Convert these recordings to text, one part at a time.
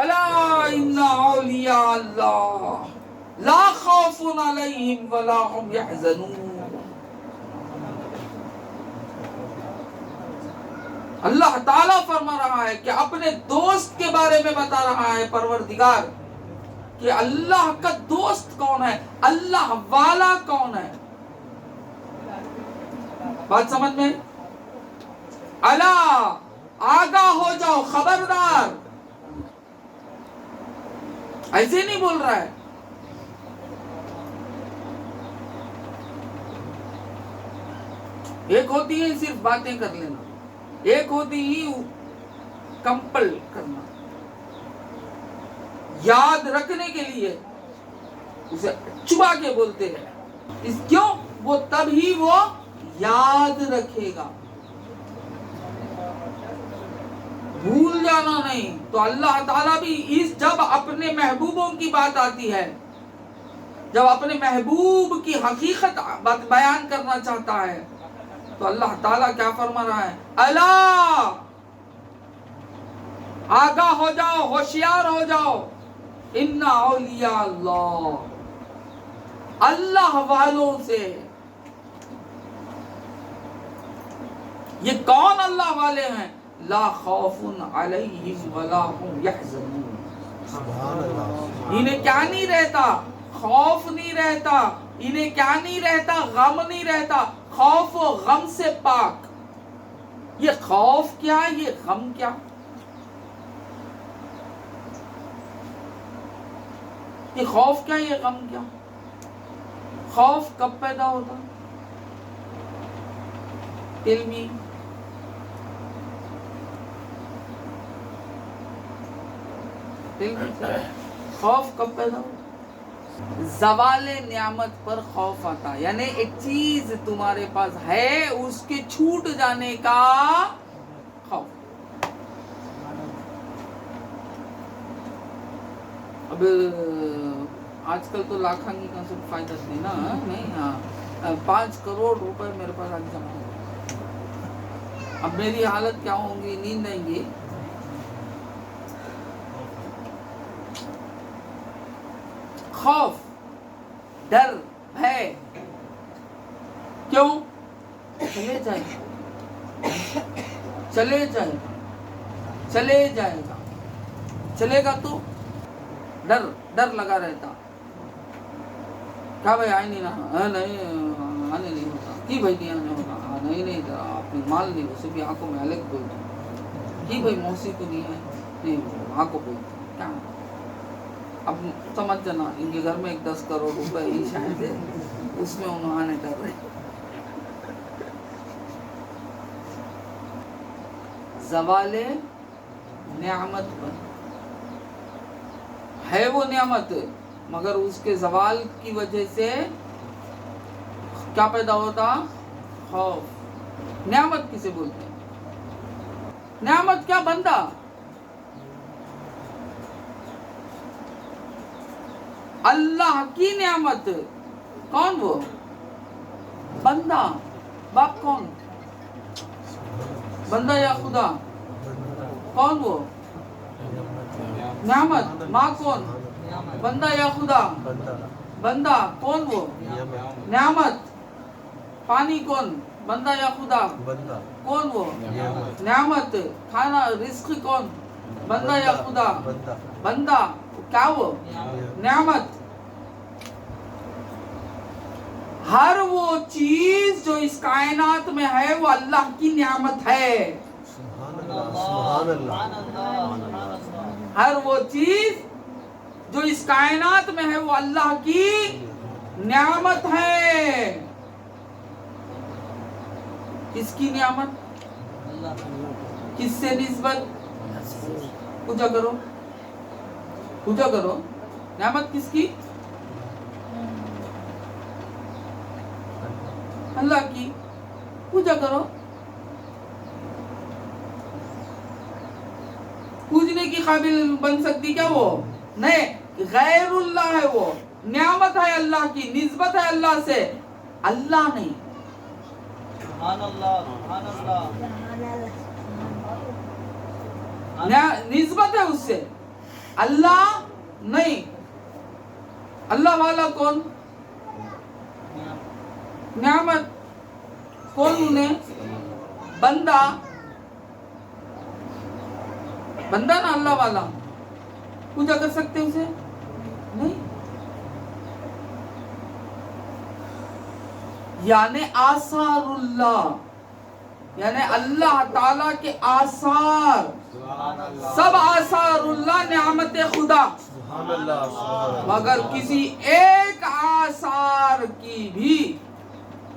الا ان اولیاء اللہ لا خوف علیہم ولا هم يحزنون. اللہ تعالیٰ فرما رہا ہے کہ اپنے دوست کے بارے میں بتا رہا ہے پروردگار کہ اللہ کا دوست کون ہے، اللہ والا کون ہے. بات سمجھ میں؟ الا آگاہ ہو جاؤ، خبردار. ایسے نہیں بول رہا ہے. ایک ہوتی ہے صرف باتیں کر لینا، ایک ہوتی ہی کمپل کرنا. یاد رکھنے کے لیے اسے چبا کے بولتے ہیں. اس کیوں؟ وہ تب ہی وہ یاد رکھے گا، بھول جانا نہیں. تو اللہ تعالیٰ بھی جب اپنے محبوبوں کی بات آتی ہے، جب اپنے محبوب کی حقیقت بیان کرنا چاہتا ہے تو اللہ تعالیٰ کیا فرما رہا ہے؟ الا آگاہ ہو جاؤ، ہوشیار ہو جاؤ. ان اولیاء اللہ، اللہ والوں سے. یہ کون اللہ والے ہیں؟ لا خوف علیہم ولا هم يحزنون. انہیں کیا نہیں رہتا؟ خوف نہیں رہتا. انہیں کیا نہیں رہتا؟ غم نہیں رہتا. خوف و غم سے پاک. یہ خوف کیا، یہ غم کیا؟ یہ خوف کیا، یہ غم کیا؟ خوف کب پیدا ہوتا؟ علمی خوف کب پیدا ہوتا؟ زوال نعمت پر خوف آتا، یعنی ایک چیز تمہارے پاس ہے اس کے چھوٹ جانے کا خوف. اب آج کل تو لاکھاں کا صرف فائدہ تھی نا، نہیں 5 کروڑ روپے میرے پاس آج جمع ہو. اب میری حالت کیا ہوں گی؟ نیند آئیں گی. خوف، ڈر، بھے. کیوں؟ چلے جائے گا، چلے جائے گا، چلے جائے گا. چلے گا تو ڈر ڈر لگا رہتا. کیا بھائی آئے نہیں نا؟ نہیں آنے نہیں ہوتا. کی بھائی نہیں آنے ہوتا؟ نہیں آپ نے مال نہیں، اسے بھی آنکھوں میں الگ بولتا. کی بھائی موسی کو نہیں ہے؟ نہیں آنکھوں بولتا. کیا اب سمجھ جانا، ان کے گھر میں ایک 10 کروڑ روپے ہی شاید ہے، اس میں انہوں آنے ڈر رہے. زوال نعمت پر ہے وہ نعمت، مگر اس کے زوال کی وجہ سے کیا پیدا ہوتا؟ خوف. نعمت کسے بولتے ہیں؟ نعمت کیا؟ بندہ. اللہ کی نعمت. کون وہ؟ بندہ. باپ کون؟ بندہ یا خدا؟ کون وہ؟ نعمت. ماں کون؟ بندہ یا خدا؟ بندہ. کون وہ؟ نعمت. پانی کون؟ بندہ یا خدا؟ کون وہ؟ نعمت. کھانا رزق کون؟ بندہ یا خدا؟ بندہ. کیا وہ؟ نعمت. ہر وہ چیز جو اس کائنات میں ہے وہ اللہ کی نعمت ہے. ہر وہ چیز جو اس کائنات میں ہے وہ اللہ کی نعمت ہے. کس کی نعمت؟ کس سے نسبت؟ پوچھا کرو، پوچھا کرو. نعمت کس کی؟ اللہ کی. پوچھا کرو. پوچھنے کی قابل بن سکتی کیا وہ؟ نہیں، غیر اللہ ہے وہ. نعمت ہے اللہ کی، نسبت ہے اللہ سے، اللہ نہیں. سبحان اللہ، سبحان اللہ. نسبت ہے اس سے. اللہ نہیں. اللہ والا کون؟ نعمت. کون انہیں؟ بندہ. بندہ نا اللہ والا. پوجا کر سکتے اسے؟ نہیں. یعنی آثار اللہ، یعنی اللہ تعالیٰ کے آثار، سب آثار اللہ نعمت خدا، مگر کسی ایک آثار کی بھی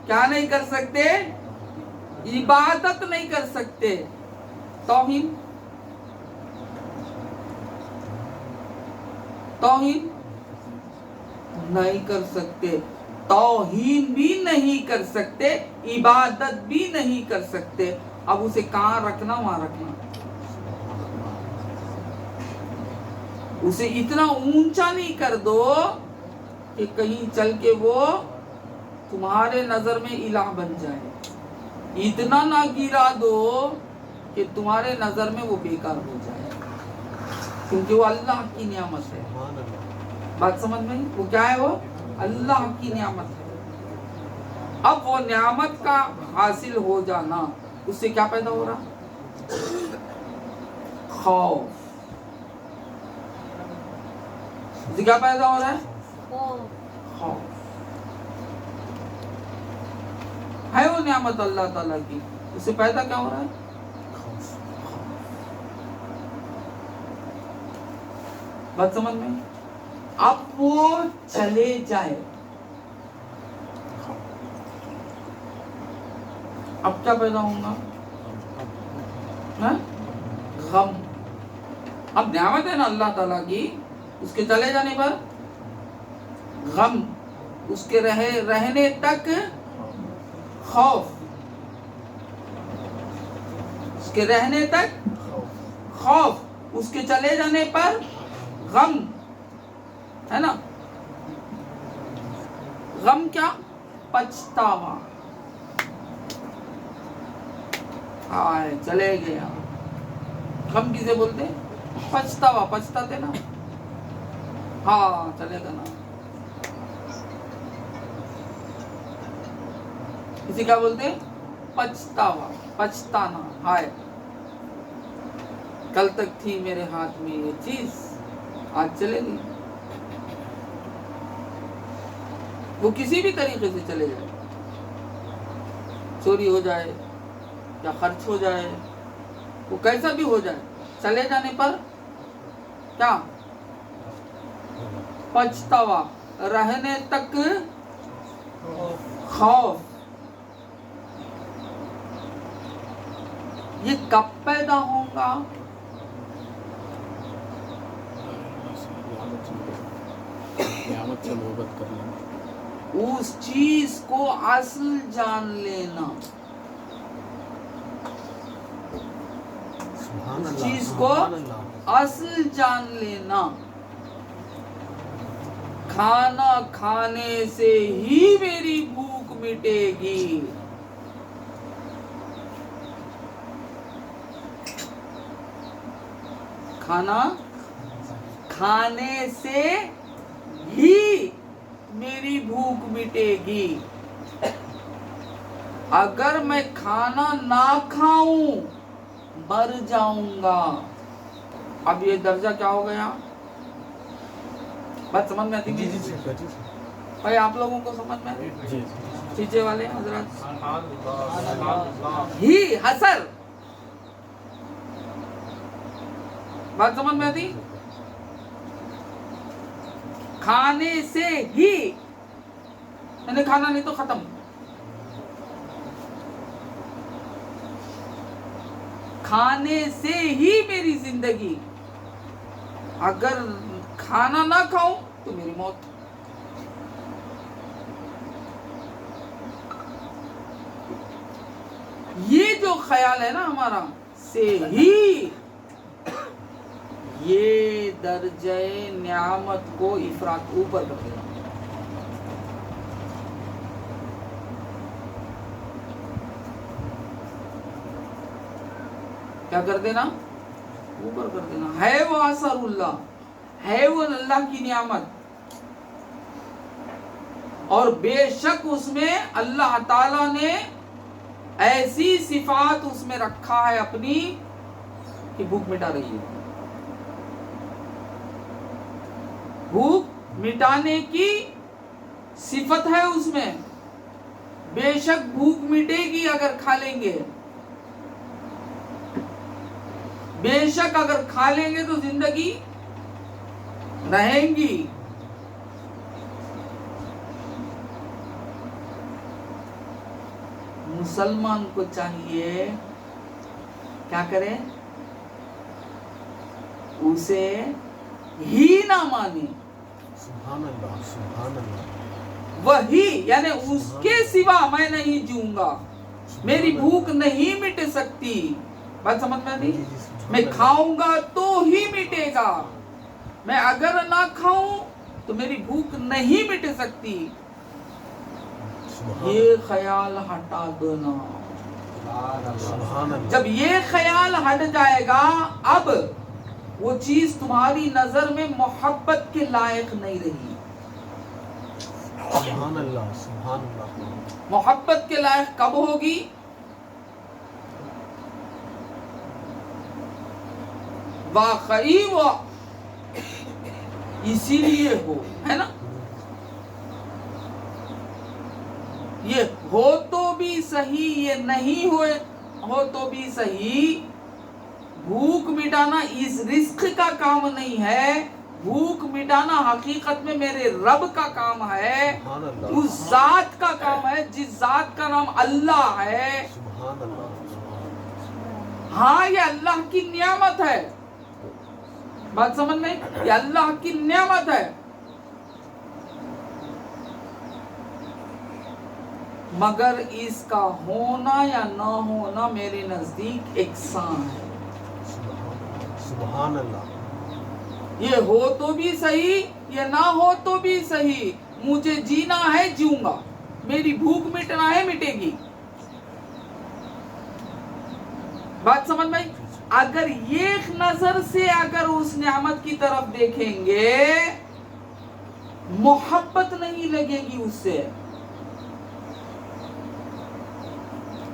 کیا نہیں کر سکتے؟ عبادت نہیں کر سکتے. توہین، توہین نہیں کر سکتے، توہین بھی نہیں کر سکتے، عبادت بھی نہیں کر سکتے. اب اسے کہاں رکھنا وہاں رکھنا. اسے اتنا اونچا نہیں کر دو کہ کہیں چل کے وہ تمہارے نظر میں الہ بن جائے. اتنا نہ گرا دو کہ تمہارے نظر میں وہ بیکار ہو جائے، کیونکہ وہ اللہ کی نعمت ہے. بات سمجھ میں؟ وہ کیا ہے؟ وہ اللہ کی نعمت ہے. اب وہ نعمت کا حاصل ہو جانا، اس سے کیا پیدا ہو رہا؟ خوف. اس سے کیا پیدا ہو رہا ہے؟ خوف. ہے وہ نعمت اللہ تعالیٰ کی، اس سے پیدا کیا ہو رہا ہے؟ بات سمجھ میں؟ اب وہ چلے جائے، اب کیا پیدا ہوگا؟ غم. اب نعمت ہے نا اللہ تعالیٰ کی، اس کے چلے جانے پر غم، اس کے رہنے تک خوف، اس کے رہنے تک خوف، اس کے چلے جانے پر غم، ہے نا؟ غم کیا؟ پچھتاوا. ہائے چلے گیا. غم کسے بولتے؟ پچھتاوا. پچھتاتے نا، ہاں چلے گا نا. اسے کیا بولتے؟ پچھتاوا، پچھتانا. ہائے کل تک تھی میرے ہاتھ میں یہ چیز، آج چلے گی. وہ کسی بھی طریقے سے چلے جائے، چوری ہو جائے یا خرچ ہو جائے، وہ کیسا بھی ہو جائے، چلے جانے پر کیا؟ پچھتاوا. رہنے تک خوف. یہ کب پیدا ہوگا؟ اس چیز کو اصل جان لینا، اس چیز کو اصل جان لینا. کھانا کھانے سے ہی میری بھوک مٹے گی. کھانا کھانے سے ہی میری بھوک مٹے گی. اگر میں کھانا نہ کھاؤں مر جاؤں گا. اب یہ درجہ کیا ہو گیا؟ بات سمجھ میں آتی ہے؟ بھائی آپ لوگوں کو سمجھ میں آتی ہے؟ پیچھے والے حضرات ہی حسر. بات سمجھ میں آتی؟ کھانے سے ہی، یعنی کھانا نہیں تو ختم. کھانے سے ہی میری زندگی، اگر کھانا نہ کھاؤں تو میری موت. یہ جو خیال ہے نا ہمارا سے ہی، یہ درجہ نعمت کو افراط اوپر کر دے گا. کیا کر دینا؟ اوپر کر دینا. ہے وہ اثر اللہ. ہے وہ اللہ کی نعمت، اور بے شک اس میں اللہ تعالیٰ نے ایسی صفات اس میں رکھا ہے اپنی کہ بھوک مٹا رہی ہے، بھوک مٹانے کی صفت ہے اس میں، بے شک بھوک مٹے گی اگر کھا لیں گے، بے شک اگر کھا لیں گے تو زندگی رہیں گی۔ مسلمان کو چاہیے کیا کرے؟ اسے ہی نہ مانے، سبحان اللہ سبحان اللہ، وہی یعنی اس کے سوا میں نہیں جیوں گا، میری بھوک نہیں مٹ سکتی، بات سمجھ میں نہیں؟ میں کھاؤں گا تو ہی مٹے گا، میں اگر نہ کھاؤں تو میری بھوک نہیں مٹ سکتی، یہ خیال ہٹا دینا۔ سبحان اللہ، جب یہ خیال ہٹ جائے گا اب وہ چیز تمہاری نظر میں محبت کے لائق نہیں رہی، سبحان اللہ سبحان اللہ، محبت کے لائق کب ہوگی؟ واقعی وہ اسی لیے ہو، ہے نا، یہ ہو تو بھی صحیح، یہ نہیں ہوئے ہو تو بھی صحیح، بھوک مٹانا اس رزق کا کام نہیں ہے، بھوک مٹانا حقیقت میں میرے رب کا کام ہے، سبحان اللہ، اس ذات کا کام ہے جس ذات کا نام اللہ ہے۔ سبحان اللہ، ہاں یہ اللہ کی نعمت ہے، بات سمجھ میں؟ یہ اللہ کی نعمت ہے، مگر اس کا ہونا یا نہ ہونا میرے نزدیک یکساں ہے۔ سبحان اللہ، یہ ہو تو بھی صحیح، یہ نہ ہو تو بھی صحیح، مجھے جینا ہے جیوں گا، میری بھوک مٹنا ہے مٹے گی، بات سمجھ میں؟ اگر ایک نظر سے اگر اس نعمت کی طرف دیکھیں گے محبت نہیں لگے گی اس سے،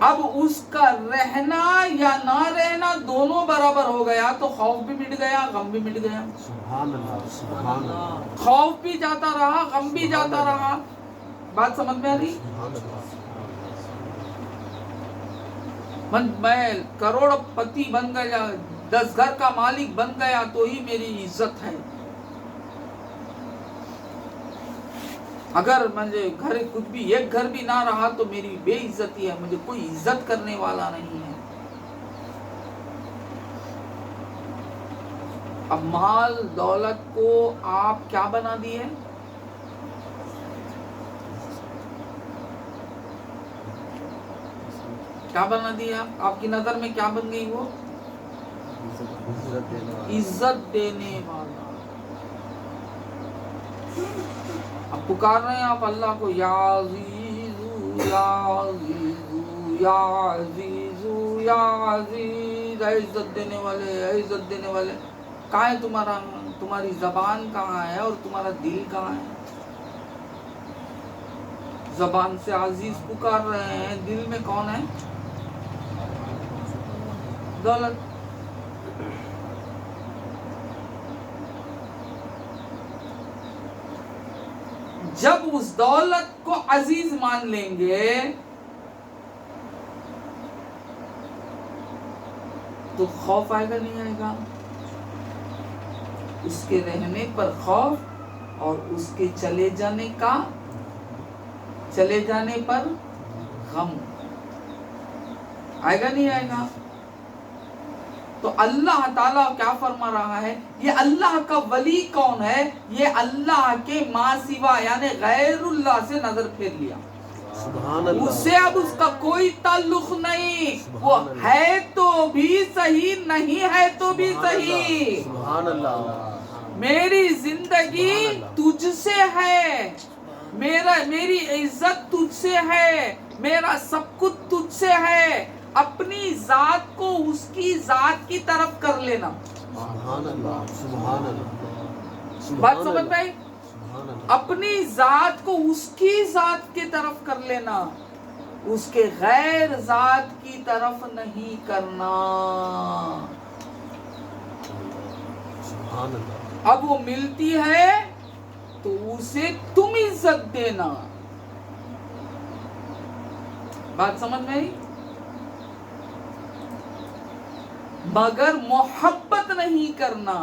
اب اس کا رہنا یا نہ رہنا دونوں برابر ہو گیا تو خوف بھی مٹ گیا، غم بھی مٹ گیا، سبحان اللہ سبحان اللہ، خوف بھی جاتا رہا، غم بھی جاتا رہا، بات سمجھ میں آ رہی؟ سبحان اللہ، میں کروڑ پتی بن گیا، 10 گھر کا مالک بن گیا تو ہی میری عزت ہے، اگر مجھے گھر کچھ بھی ایک گھر بھی نہ رہا تو میری بے عزتی ہے، مجھے کوئی عزت کرنے والا نہیں ہے۔ اب مال دولت کو آپ کیا بنا دیے؟ کیا بنا دیا؟ آپ کی نظر میں کیا بن گئی وہ؟ عزت دینے والا۔ اب پکار رہے ہیں آپ اللہ کو، یا عزیزو یا عزیزو یا عزیزو یا عزیز، اے عزت دینے والے، اے عزت دینے والے، کہاں ہے تمہارا؟ تمہاری زبان کہاں ہے اور تمہارا دل کہاں ہے؟ زبان سے عزیز پکار رہے ہیں، دل میں کون ہے؟ دولت۔ جب اس دولت کو عزیز مان لیں گے تو خوف آئے گا نہیں آئے گا؟ اس کے رہنے پر خوف اور اس کے چلے جانے پر غم آئے گا نہیں آئے گا؟ تو اللہ تعالیٰ کیا فرما رہا ہے؟ یہ اللہ کا ولی کون ہے؟ یہ اللہ کے ماں سوا یعنی غیر اللہ سے نظر پھیر لیا، سبحان اللہ، اس سے اب اس کا کوئی تعلق نہیں، وہ ہے تو بھی صحیح، نہیں ہے تو بھی صحیح، سبحان اللہ، میری زندگی تجھ سے ہے، میری عزت تجھ سے ہے، میرا سب کچھ تجھ سے ہے، اپنی ذات کو اس کی ذات کی طرف کر لینا، سبحان اللہ، سبحان اللہ، بات سمجھ میں آئی؟ سبحان اللہ اپنی ذات کو اس کی ذات کی طرف کر لینا، اس کے غیر ذات کی طرف نہیں کرنا۔ سبحان اللہ اب وہ ملتی ہے تو اسے تم عزت دینا۔ بات سمجھ میں آئی؟ مگر محبت نہیں کرنا،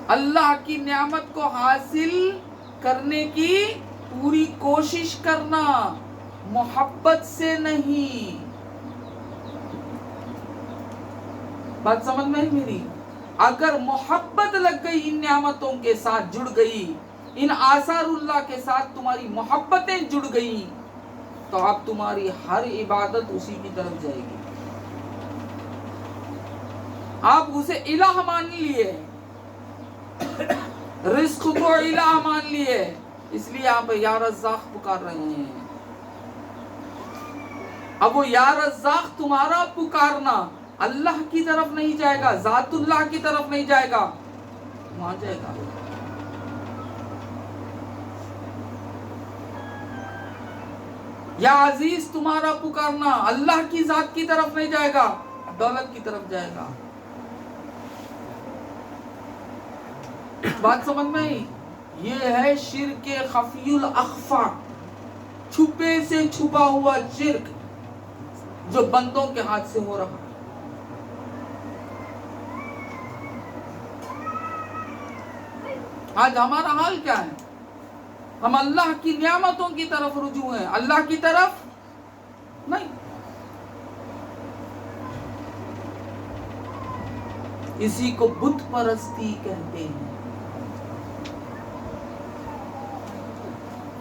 اللہ کی نعمت کو حاصل کرنے کی پوری کوشش کرنا، محبت سے نہیں۔ بات سمجھ میں آئی میری؟ اگر محبت لگ گئی ان نعمتوں کے ساتھ، جڑ گئی ان آثار اللہ کے ساتھ، تمہاری محبتیں جڑ گئی، تو اب تمہاری ہر عبادت اسی کی طرف جائے گی۔ آپ اسے الہ مان لیے، رزق کو الہ مان لیے، اس لیے آپ یا رزاق پکار رہے ہیں۔ اب وہ یا رزاق تمہارا پکارنا اللہ کی طرف نہیں جائے گا، ذات اللہ کی طرف نہیں جائے گا، وہاں جائے گا۔ یا عزیز تمہارا پکارنا اللہ کی ذات کی طرف نہیں جائے گا، دولت کی طرف جائے گا۔ بات سمجھ میں آئی؟ یہ ہے شرک خفی الاخفا، چھپے سے چھپا ہوا شرک جو بندوں کے ہاتھ سے ہو رہا۔ آج ہمارا حال کیا ہے؟ ہم اللہ کی نعمتوں کی طرف رجوع ہیں، اللہ کی طرف نہیں۔ اسی کو بت پرستی کہتے ہیں۔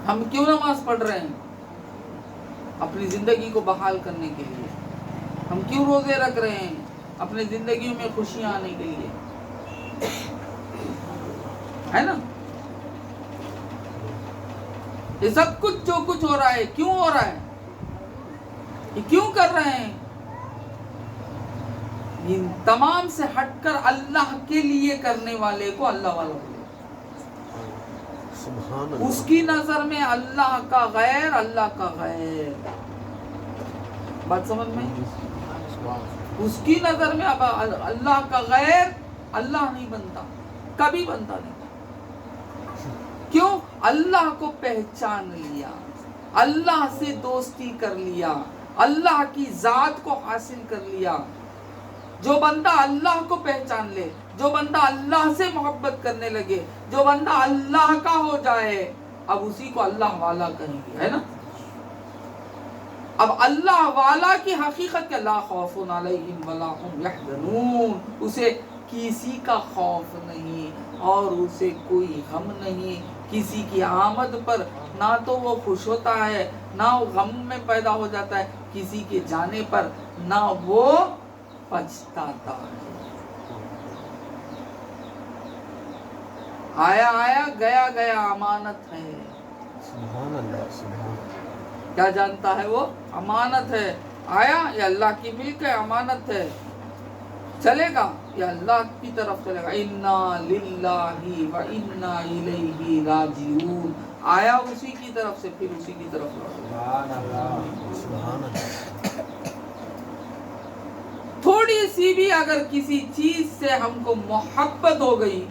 ہم کیوں نماز پڑھ رہے ہیں؟ اپنی زندگی کو بحال کرنے کے لیے۔ ہم کیوں روزے رکھ رہے ہیں؟ اپنی زندگیوں میں خوشیاں آنے کے لیے، ہے نا؟ یہ سب کچھ جو کچھ ہو رہا ہے کیوں ہو رہا ہے؟ یہ کیوں کر رہے ہیں؟ ان تمام سے ہٹ کر اللہ کے لیے کرنے والے کو اللہ والا بولے۔ سبحان اللہ اس کی نظر میں اللہ کا غیر، اللہ کا غیر۔ بات سمجھ میں؟ اس کی نظر میں اب اللہ کا غیر اللہ نہیں بنتا، کبھی بنتا نہیں۔ کیوں؟ اللہ کو پہچان لیا، اللہ سے دوستی کر لیا، اللہ کی ذات کو حاصل کر لیا۔ جو بندہ اللہ کو پہچان لے، جو بندہ اللہ سے محبت کرنے لگے، جو بندہ اللہ کا ہو جائے، اب اسی کو اللہ والا کہیں گے، ہے نا؟ اب اللہ والا کی حقیقت کیا؟ لا خوف علیہم ولا هم یحزنون، اسے کسی کا خوف نہیں اور اسے کوئی غم نہیں۔ کسی کی آمد پر نہ تو وہ خوش ہوتا ہے، نہ وہ غم میں پیدا ہو جاتا ہے، کسی کے جانے پر نہ وہ پچھتاتا ہے۔ آیا آیا گیا گیا امانت ہے۔ سبحان اللہ سبحان اللہ کیا جانتا ہے وہ؟ امانت ہے۔ آیا یہ اللہ کی ملک ہے، امانت ہے، چلے گا یہ اللہ کی طرف چلے گا۔ انا للہ و انا الیہ راجعون، آیا اسی کی طرف سے پھر اسی کی طرف لوٹے گا۔ سبحان اللہ تھوڑی سی بھی اگر کسی چیز سے ہم کو محبت ہو گئی،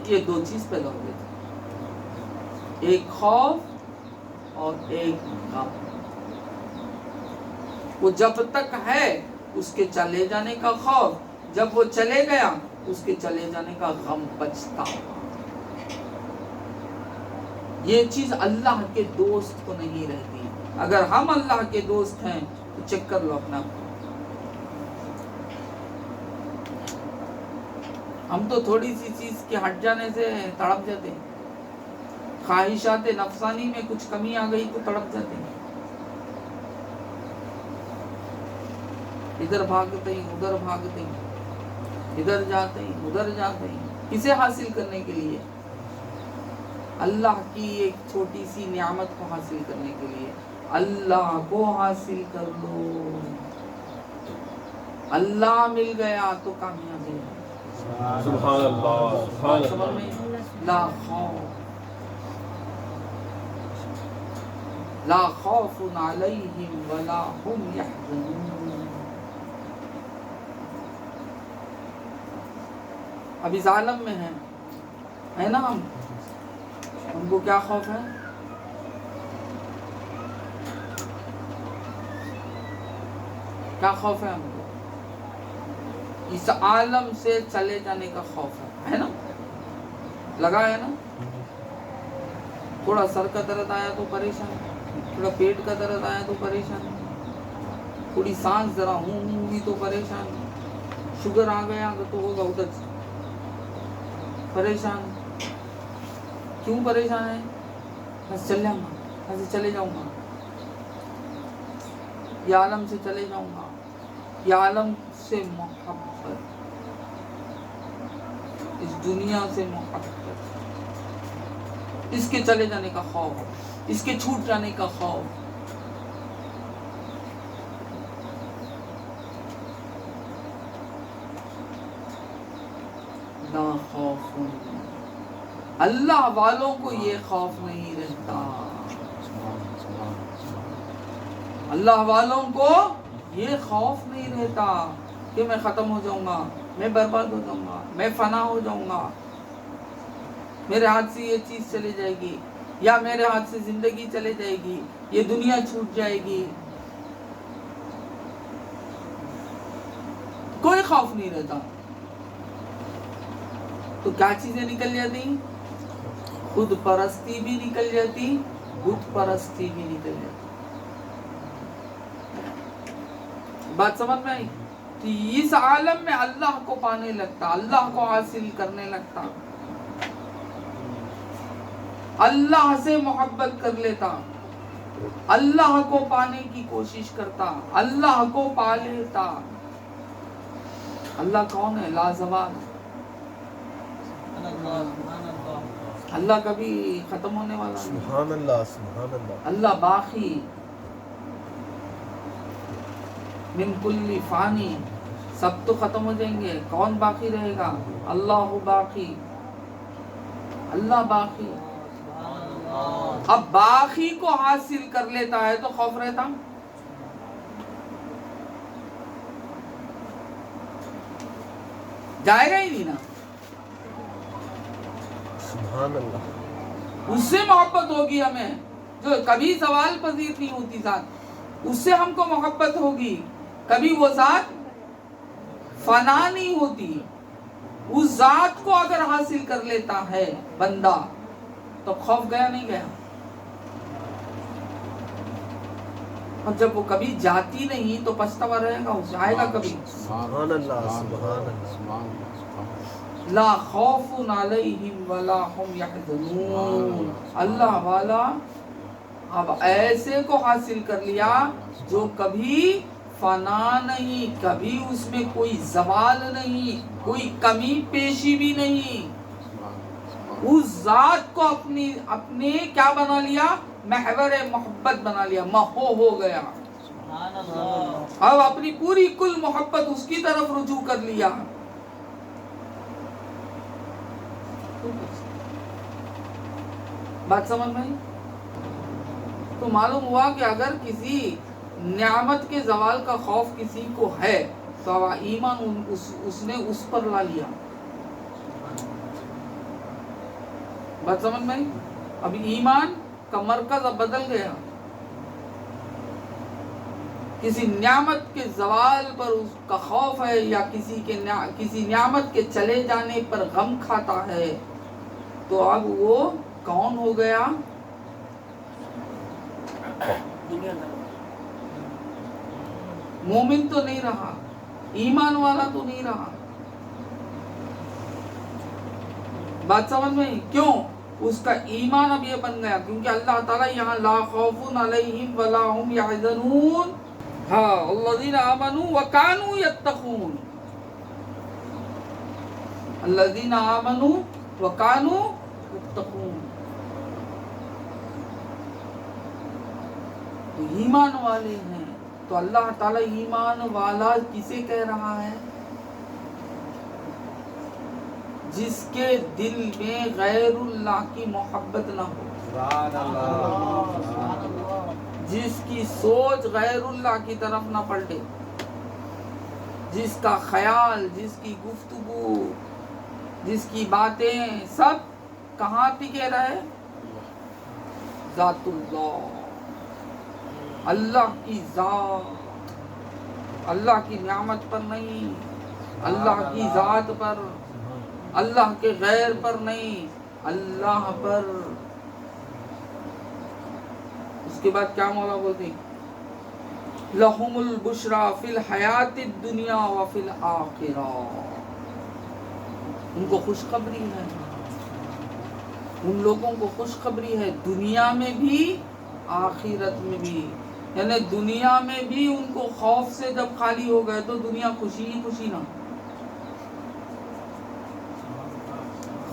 یہ دو چیز پیدا ہو گئی تھی، ایک خوف اور ایک غم۔ وہ جب تک ہے اس کے چلے جانے کا خوف، جب وہ چلے گیا اس کے چلے جانے کا غم بچتا۔ یہ چیز اللہ کے دوست کو نہیں رہتی۔ اگر ہم اللہ کے دوست ہیں تو چیک کر لو اپنا۔ ہم تو تھوڑی سی چیز کے ہٹ جانے سے تڑپ جاتے ہیں، خواہشات نفسانی میں کچھ کمی آ گئی تو تڑپ جاتے ہیں، ادھر بھاگتے ہیں ادھر بھاگتے ہیں، ادھر جاتے ہیں ادھر جاتے ہیں، کسے حاصل کرنے کے لیے؟ اللہ کی ایک چھوٹی سی نعمت کو حاصل کرنے کے لیے۔ اللہ کو حاصل کر لو، اللہ مل گیا تو کامیابی ہے۔ سبحان اللہ سبحان سمجھ اللہ میں لا خوف لا خوف علیہم ولا هم یحزنون. اب اس عالم میں ہے نا ہم کو کیا خوف ہے؟ کیا خوف ہے ہم کو؟ اس عالم سے چلے جانے کا خوف ہے نا؟ لگا ہے نا؟ تھوڑا سر کا درد آیا تو پریشان، تھوڑا پیٹ کا درد آیا تو پریشان، تھوڑی سانس ذرا ہوں ہوئی تو پریشان، شوگر آ گیا تو ہوگا ادھر سے پریشان. کیوں پریشان ہے؟ بس چل جاؤں گا، ایسے چلے جاؤں گا، یہ عالم سے چلے جاؤں گا، یہ عالم سے محبت، اس دنیا سے محبت، اس کے چلے جانے کا خوف، اس کے چھوٹ جانے کا خوف. لا خوف، اللہ والوں کو یہ خوف نہیں رہتا. اللہ والوں کو یہ خوف نہیں رہتا کہ میں ختم ہو جاؤں گا، میں برباد ہو جاؤں گا، میں فنا ہو جاؤں گا، میرے ہاتھ سے یہ چیز چلی جائے گی، یا میرے ہاتھ سے زندگی چلے جائے گی، یہ دنیا چھوٹ جائے گی. کوئی خوف نہیں رہتا. تو کیا چیزیں نکل جاتی؟ خود پرستی بھی نکل جاتی، بت پرستی بھی نکل جاتی. بات سمجھ میں آئی؟ تو اس عالم میں اللہ کو پانے لگتا، اللہ کو حاصل کرنے لگتا، اللہ سے محبت کر لیتا، اللہ کو پانے کی کوشش کرتا، اللہ کو پا لیتا. اللہ کون ہے؟ لازوال. اللہ کبھی ختم ہونے والا نہیں. سبحان اللہ سبحان اللہ. اللہ باقی، من کل فانی، سب تو ختم ہو جائیں گے، کون باقی رہے گا؟ اللہ باقی، اللہ باقی. اب باقی کو حاصل کر لیتا ہے تو خوف رہتا؟ جائے گا ہی نہیں نا. سبحان اللہ. اس سے محبت ہوگی ہمیں جو کبھی زوال پذیر نہیں ہوتی ذات، اس سے ہم کو محبت ہوگی، کبھی وہ ذات فنا نہیں ہوتی. اس ذات کو اگر حاصل کر لیتا ہے بندہ تو خوف گیا نہیں گیا. اور جب وہ کبھی جاتی نہیں تو پچھتاوا رہے گا، اس آئے گا کبھی. سبحان اللہ سبحان اللہ. لا خوف علیہم ولا هم یحزنون. اللہ والا اب ایسے کو حاصل کر لیا جو کبھی فنا نہیں، کبھی اس میں کوئی زوال نہیں، کوئی کمی پیشی بھی نہیں. اس ذات کو اپنے کیا بنا لیا؟ محور محبت بنا لیا، محو ہو گیا. اب اپنی پوری کل محبت اس کی طرف رجوع کر لیا. بات سمجھ میں آئی؟ تو معلوم ہوا کہ اگر کسی نعمت کے زوال کا خوف کسی کو ہے تو ایمان اس نے اس پر لا لیا. بات سمجھ میں آئی؟ اب ایمان کا مرکز اب بدل گیا. کسی نعمت کے زوال پر اس کا خوف ہے یا کسی نعمت کے چلے جانے پر غم کھاتا ہے تو اب وہ کون ہو گیا؟ مومن تو نہیں رہا، ایمان والا تو نہیں رہا. بات سمجھ میں؟ کیوں؟ اس کا ایمان اب یہ بن گیا کیونکہ اللہ تعالیٰ یہاں لا خوف علیہم ولا هم یحزنون، ہاں الذین آمنوا وکانوا یتقون، الذین آمنوا وکانوا یتقون. تو ایمان والے ہیں تو اللہ تعالیٰ ایمان والا کسے کہہ رہا ہے؟ جس کے دل میں غیر اللہ کی محبت نہ ہو، جس کی سوچ غیر اللہ کی طرف نہ پلٹے، جس کا خیال، جس کی گفتگو، جس کی باتیں سب کہاں ٹکے رہے؟ ذات اللہ، اللہ کی ذات، اللہ کی نعمت پر نہیں، اللہ کی ذات پر، اللہ کے غیر پر نہیں، اللہ پر۔ اس کے بعد کیا مولا بولتے ہیں؟ لَهُمُ الْبُشْرَى فِي الْحَيَاةِ الدُّنْيَا وَفِي الْآخِرَةِ، ان کو خوشخبری ہے، ان لوگوں کو خوشخبری ہے دنیا میں بھی آخرت میں بھی۔ یعنی دنیا میں بھی ان کو خوف سے جب خالی ہو گئے تو دنیا خوشی ہی خوشی نہ،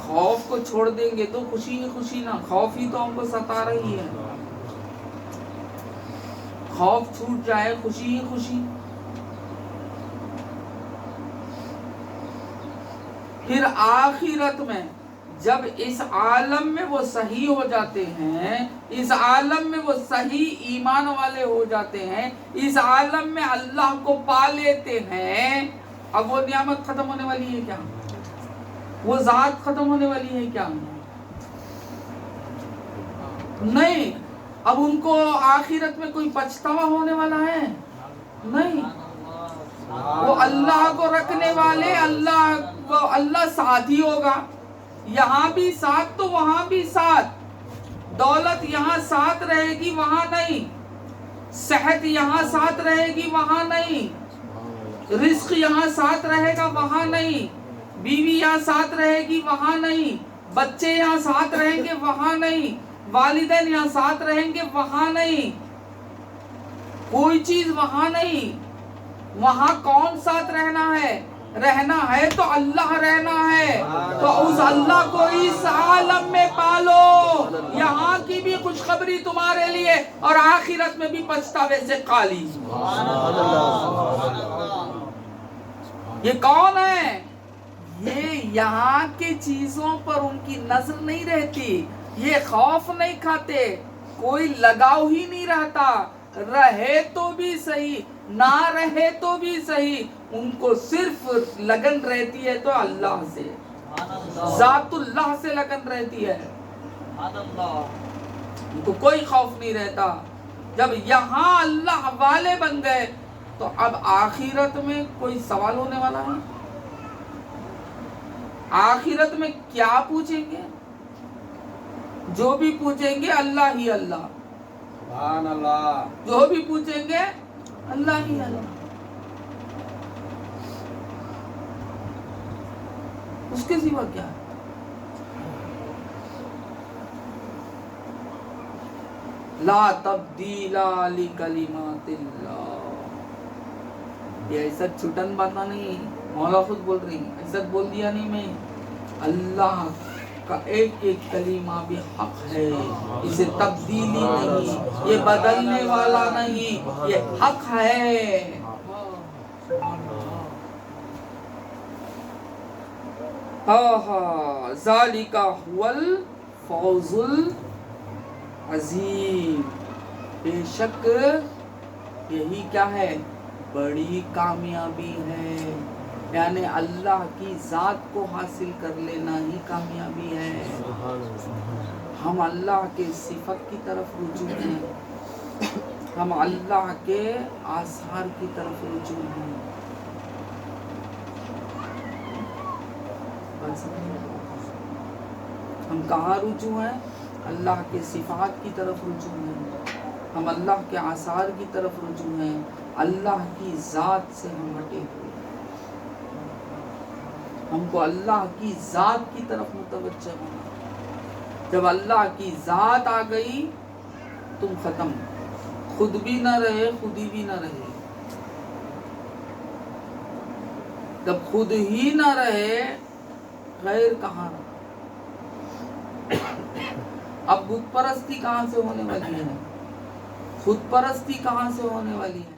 خوف کو چھوڑ دیں گے تو خوشی ہی خوشی نہ، خوف ہی تو ہم کو ستا رہی ہے، خوف چھوٹ جائے خوشی ہی خوشی۔ پھر آخرت میں جب اس عالم میں وہ صحیح ہو جاتے ہیں، اس عالم میں وہ صحیح ایمان والے ہو جاتے ہیں، اس عالم میں اللہ کو پا لیتے ہیں، اب وہ نعمت ختم ہونے والی ہے کیا؟ وہ ذات ختم ہونے والی ہے کیا؟ نہیں۔ اب ان کو آخرت میں کوئی پچھتاوا ہونے والا ہے؟ نہیں۔ وہ اللہ کو رکھنے والے، اللہ ساتھ ہی ہوگا، یہاں بھی ساتھ تو وہاں بھی ساتھ، دولت یہاں ساتھ رہے گی وہاں نہیں، صحت یہاں ساتھ رہے گی وہاں نہیں، رزق یہاں ساتھ رہے گا وہاں نہیں، بیوی یہاں ساتھ رہے گی وہاں نہیں، بچے یہاں ساتھ رہیں گے وہاں نہیں، والدین یہاں ساتھ رہیں گے وہاں نہیں، کوئی چیز وہاں نہیں۔ وہاں کون ساتھ رہنا ہے؟ رہنا ہے تو اللہ رہنا ہے، تو اس اللہ کو اس عالم میں پالو، یہاں کی بھی خوشخبری تمہارے لیے اور آخرت میں بھی پچھتاوے سے خالی۔ یہ کون ہے؟ یہ یہاں کی چیزوں پر ان کی نظر نہیں رہتی، یہ خوف نہیں کھاتے، کوئی لگاؤ ہی نہیں رہتا، رہے تو بھی صحیح نہ رہے تو بھی صحیح، ان کو صرف لگن رہتی ہے تو اللہ سے، ذات اللہ سے لگن رہتی ہے، ان کو کوئی خوف نہیں رہتا۔ جب یہاں اللہ والے بن گئے تو اب آخرت میں کوئی سوال ہونے والا ہے؟ آخرت میں کیا پوچھیں گے؟ جو بھی پوچھیں گے اللہ ہی اللہ، سبحان اللہ، جو بھی پوچھیں گے اللہ ہی اللہ۔ اس کے سوا کیا ہے؟ لا تبدیل لکلمات اللہ، یہ ایسا چھٹن باتہ نہیں، مولا خود بول رہی ہیں، ایسا بول دیا نہیں میں، اللہ کا ایک ایک کلمہ بھی حق ہے، اسے تبدیلی نہیں، یہ بدلنے والا نہیں، یہ حق ہے۔ ذالک هو الفوز العظیم، بے شک یہی کیا ہے؟ بڑی کامیابی ہے، یعنی اللہ کی ذات کو حاصل کر لینا ہی کامیابی ہے۔ ہم اللہ کے صفت کی طرف رجوع ہیں، ہم اللہ کے آثار کی طرف رجوع ہیں۔ ہم کہاں رجوع ہیں؟ اللہ کے صفات کی طرف رجوع ہیں، ہم اللہ کے آثار کی طرف رجوع ہیں، اللہ کی ذات سے ہم ہٹے ہوئے، ہم کو اللہ کی ذات کی طرف متوجہ ہونا۔ جب اللہ کی ذات آ گئی تم ختم، خود بھی نہ رہے خودی بھی نہ رہے، جب خود ہی نہ رہے غیر کہاں رہا؟ اب بت پرستی کہاں سے ہونے والی ہے؟ خود پرستی کہاں سے ہونے والی ہے؟